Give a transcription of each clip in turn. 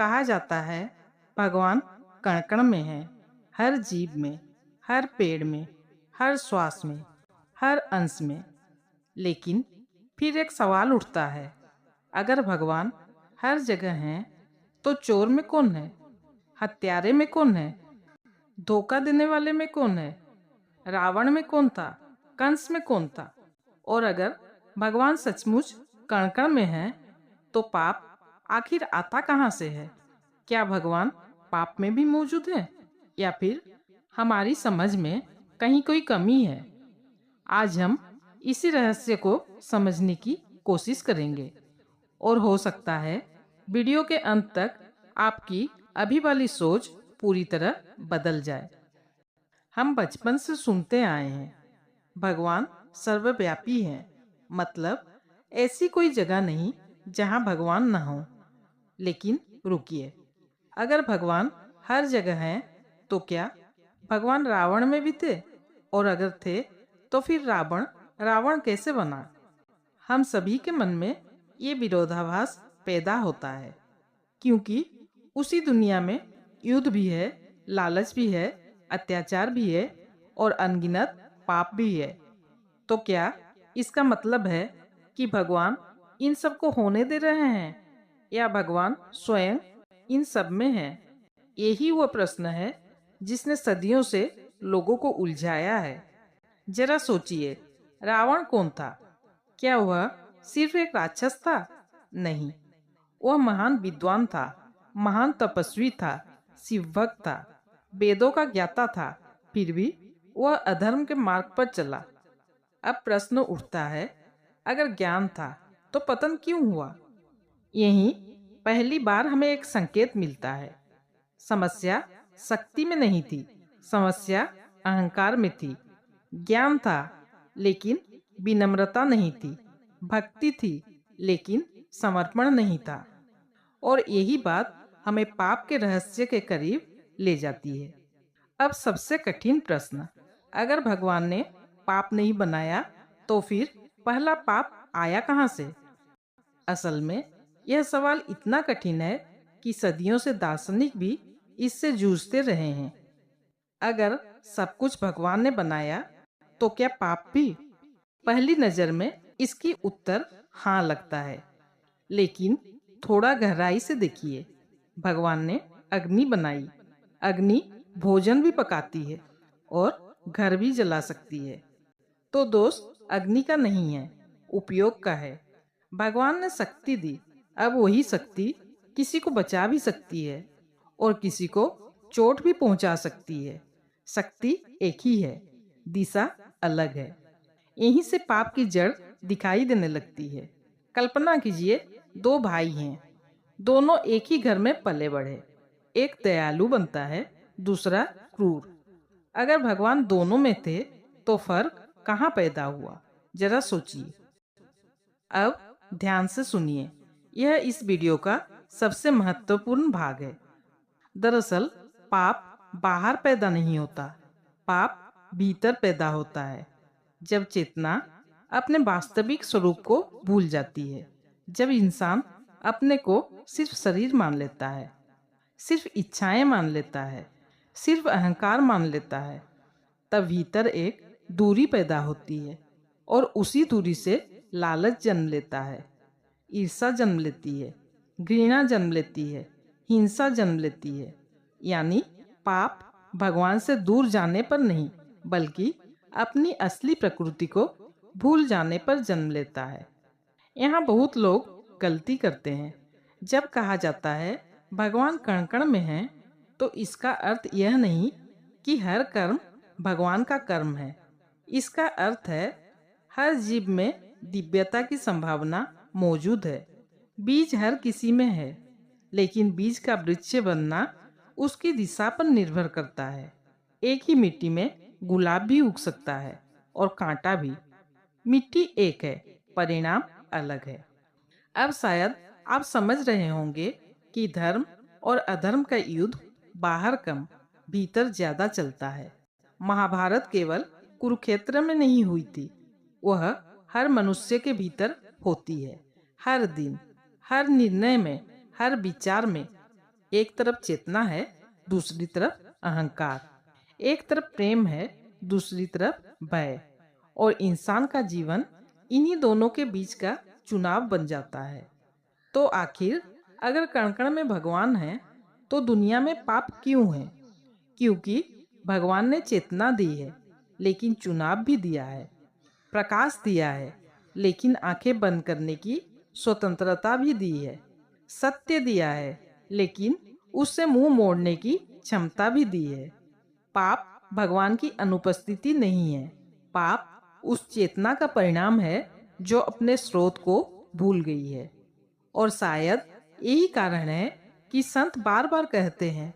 कहा जाता है भगवान कण कण में है, हर जीव में, हर पेड़ में, हर श्वास में, हर अंश में। लेकिन फिर एक सवाल उठता है, अगर भगवान हर जगह हैं तो चोर में कौन है, हत्यारे में कौन है, धोखा देने वाले में कौन है, रावण में कौन था, कंस में कौन था? और अगर भगवान सचमुच कण कण में है तो पाप आखिर आता कहाँ से है? क्या भगवान पाप में भी मौजूद है या फिर हमारी समझ में कहीं कोई कमी है? आज हम इसी रहस्य को समझने की कोशिश करेंगे और हो सकता है वीडियो के अंत तक आपकी अभी वाली सोच पूरी तरह बदल जाए। हम बचपन से सुनते आए हैं भगवान सर्वव्यापी हैं, मतलब ऐसी कोई जगह नहीं जहां भगवान न हो। लेकिन रुकिए, अगर भगवान हर जगह हैं तो क्या भगवान रावण में भी थे? और अगर थे तो फिर रावण रावण कैसे बना? हम सभी के मन में ये विरोधाभास पैदा होता है, क्योंकि उसी दुनिया में युद्ध भी है, लालच भी है, अत्याचार भी है और अनगिनत पाप भी है। तो क्या इसका मतलब है कि भगवान इन सब को होने दे रहे हैं या भगवान स्वयं इन सब में है? यही वो प्रश्न है जिसने सदियों से लोगों को उलझाया है। जरा सोचिए, रावण कौन था? क्या वह सिर्फ एक राक्षस था? नहीं, वह महान विद्वान था, महान तपस्वी था, शिवभक्त था, वेदों का ज्ञाता था। फिर भी वह अधर्म के मार्ग पर चला। अब प्रश्न उठता है, अगर ज्ञान था तो पतन क्यों हुआ? यही पहली बार हमें एक संकेत मिलता है। समस्या शक्ति में नहीं थी, समस्या अहंकार में थी। ज्ञान था लेकिन विनम्रता नहीं थी, भक्ति थी लेकिन समर्पण नहीं था। और यही बात हमें पाप के रहस्य के करीब ले जाती है। अब सबसे कठिन प्रश्न, अगर भगवान ने पाप नहीं बनाया तो फिर पहला पाप आया कहाँ से? असल में यह सवाल इतना कठिन है कि सदियों से दार्शनिक भी इससे जूझते रहे हैं। अगर सब कुछ भगवान ने बनाया तो क्या पाप भी? पहली नजर में इसकी उत्तर हाँ लगता है, लेकिन थोड़ा गहराई से देखिए। भगवान ने अग्नि बनाई, अग्नि भोजन भी पकाती है और घर भी जला सकती है। तो दोष अग्नि का नहीं है, उपयोग का है। भगवान ने शक्ति दी, अब वही शक्ति किसी को बचा भी सकती है और किसी को चोट भी पहुंचा सकती है। शक्ति एक ही है, दिशा अलग है। यहीं से पाप की जड़ दिखाई देने लगती है। कल्पना कीजिए, दो भाई हैं, दोनों एक ही घर में पले बढ़े। एक दयालु बनता है, दूसरा क्रूर। अगर भगवान दोनों में थे तो फर्क कहाँ पैदा हुआ? जरा सोचिए। अब ध्यान से सुनिए, यह इस वीडियो का सबसे महत्वपूर्ण भाग है। दरअसल पाप बाहर पैदा नहीं होता, पाप भीतर पैदा होता है। जब चेतना अपने वास्तविक स्वरूप को भूल जाती है, जब इंसान अपने को सिर्फ शरीर मान लेता है, सिर्फ इच्छाएं मान लेता है, सिर्फ अहंकार मान लेता है, तब भीतर एक दूरी पैदा होती है और उसी दूरी से लालच जन्म लेता है, ईर्ष्या जन्म लेती है, घृणा जन्म लेती है, हिंसा जन्म लेती है। यानी पाप भगवान से दूर जाने पर नहीं, बल्कि अपनी असली प्रकृति को भूल जाने पर जन्म लेता है। यहाँ बहुत लोग गलती करते हैं। जब कहा जाता है भगवान कण कण में है, तो इसका अर्थ यह नहीं कि हर कर्म भगवान का कर्म है। इसका अर्थ है हर जीव में दिव्यता की संभावना मौजूद है। बीज हर किसी में है, लेकिन बीज का वृक्ष बनना उसकी दिशा पर निर्भर करता है। एक ही मिट्टी में गुलाब भी उग सकता है और कांटा भी। मिट्टी एक है, परिणाम अलग है। अब शायद आप समझ रहे होंगे कि धर्म और अधर्म का युद्ध बाहर कम, भीतर ज्यादा चलता है। महाभारत केवल कुरुक्षेत्र में नहीं हुई थी, वह हर मनुष्य के भीतर होती है। हर दिन, हर निर्णय में, हर विचार में। एक तरफ चेतना है, दूसरी तरफ अहंकार। एक तरफ प्रेम है, दूसरी तरफ भय। और इंसान का जीवन इन्हीं दोनों के बीच का चुनाव बन जाता है। तो आखिर अगर कण कण में भगवान है तो दुनिया में पाप क्यों है? क्योंकि भगवान ने चेतना दी है, लेकिन चुनाव भी दिया है। प्रकाश दिया है, लेकिन आंखें बंद करने की स्वतंत्रता भी दी है। सत्य दिया है, लेकिन उससे मुंह मोड़ने की क्षमता भी दी है। पाप भगवान की अनुपस्थिति नहीं है। पाप उस चेतना का परिणाम है जो अपने स्रोत को भूल गई है। और शायद यही कारण है कि संत बार बार कहते हैं,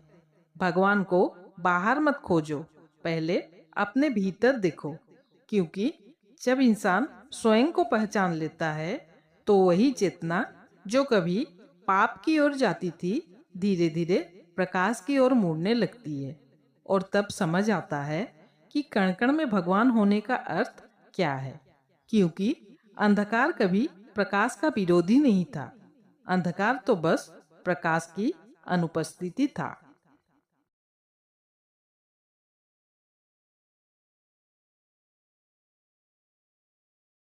भगवान को बाहर मत खोजो, पहले अपने भीतर देखो। क्योंकि जब इंसान स्वयं को पहचान लेता है तो वही चेतना जो कभी पाप की ओर जाती थी, धीरे धीरे प्रकाश की ओर मुड़ने लगती है। और तब समझ आता है कि कण कण में भगवान होने का अर्थ क्या है। क्योंकि अंधकार कभी प्रकाश का विरोधी नहीं था। अंधकार तो बस प्रकाश की अनुपस्थिति था।